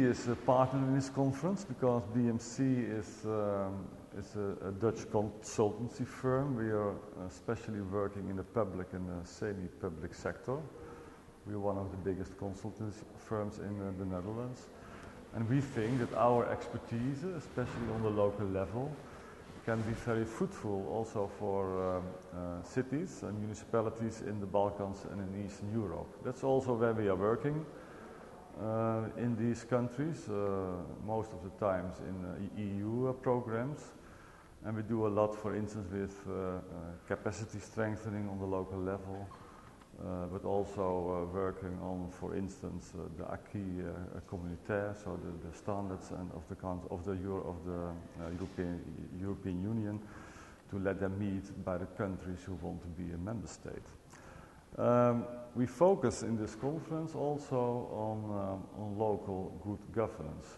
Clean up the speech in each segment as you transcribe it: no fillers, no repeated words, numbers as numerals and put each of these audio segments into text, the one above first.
is a partner in this conference because BMC is a Dutch consultancy firm. We are especially working in the public and the semi-public sector. We are one of the biggest consultancy firms in the Netherlands. And we think that our expertise, especially on the local level, can be very fruitful also for cities and municipalities in the Balkans and in Eastern Europe. That's also where we are working in these countries, most of the times in EU programs. And we do a lot, for instance, with capacity strengthening on the local level, but also working on, for instance, the acquis communautaire, so the standards and of the European Union, to let them meet by the countries who want to be a member state. We focus in this conference also on local good governance.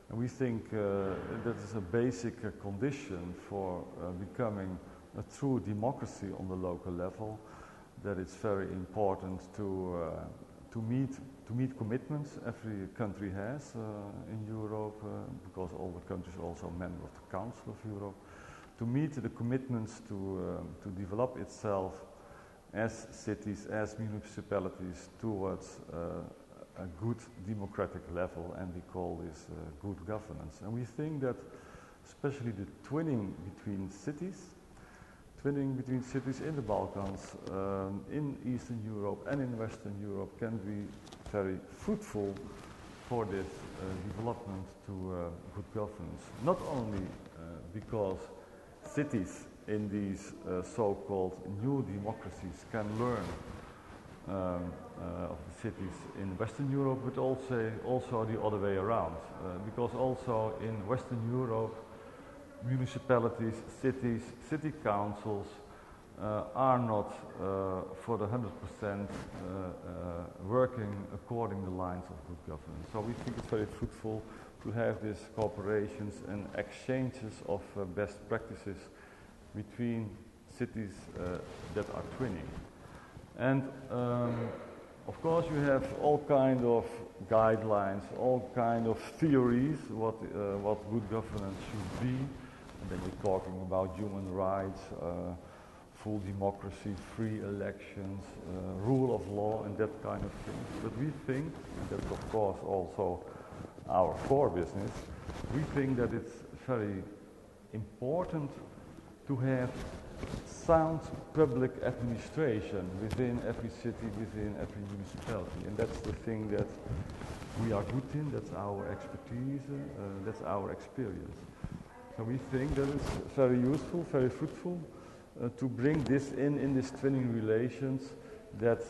And we think that is a basic condition for becoming a true democracy on the local level, that it's very important to meet commitments every country has in Europe, because all the countries are also members of the Council of Europe, to meet the commitments to develop itself as cities, as municipalities towards a good democratic level, and we call this good governance. And we think that especially the twinning between cities in the Balkans, in Eastern Europe and in Western Europe can be very fruitful for this development to good governance. Not only because cities in these so-called new democracies can learn of the cities in Western Europe, but also the other way around. Because also in Western Europe, municipalities, cities, city councils are not for the 100% working according the lines of good governance. So we think it's very fruitful to have these cooperations and exchanges of best practices between cities that are twinning. And of course you have all kind of guidelines, all kind of theories what good governance should be. And then we're talking about human rights, full democracy, free elections, rule of law and that kind of thing. But we think, and that's of course also our core business, we think that it's very important to have sound public administration within every city, within every municipality. And that's the thing that we are good in, that's our expertise, that's our experience. So we think that it's very useful, very fruitful to bring this in these twinning relations, that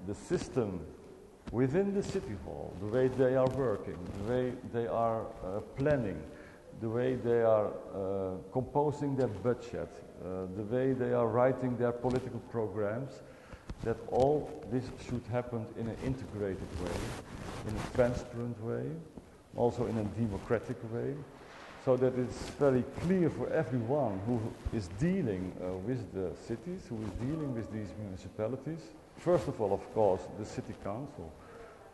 the system within the city hall, the way they are working, the way they are planning, the way they are composing their budget, the way they are writing their political programs, that all this should happen in an integrated way, in a transparent way, also in a democratic way, so that it's very clear for everyone who is dealing with the cities, who is dealing with these municipalities. First of all, of course, the city council,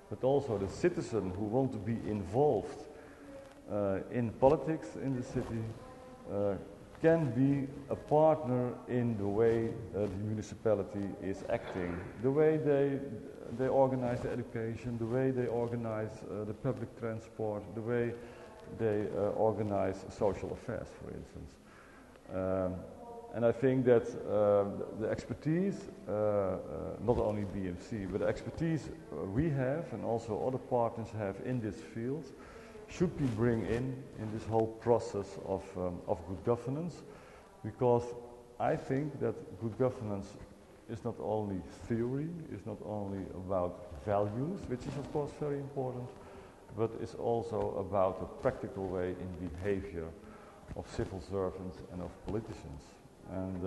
but also the citizen who want to be involved in politics in the city can be a partner in the way the municipality is acting, the way they organize the education, the way they organize the public transport, the way they organize social affairs, for instance. And I think that the expertise, not only BMC, but the expertise we have and also other partners have in this field should be bring in this whole process of good governance, because I think that good governance is not only theory, is not only about values, which is of course very important, but it's also about a practical way in behavior of civil servants and of politicians. And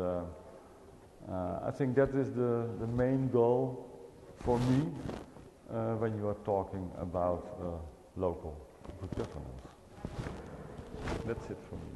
I think that is the main goal for me when you are talking about local good governance. That's it for me.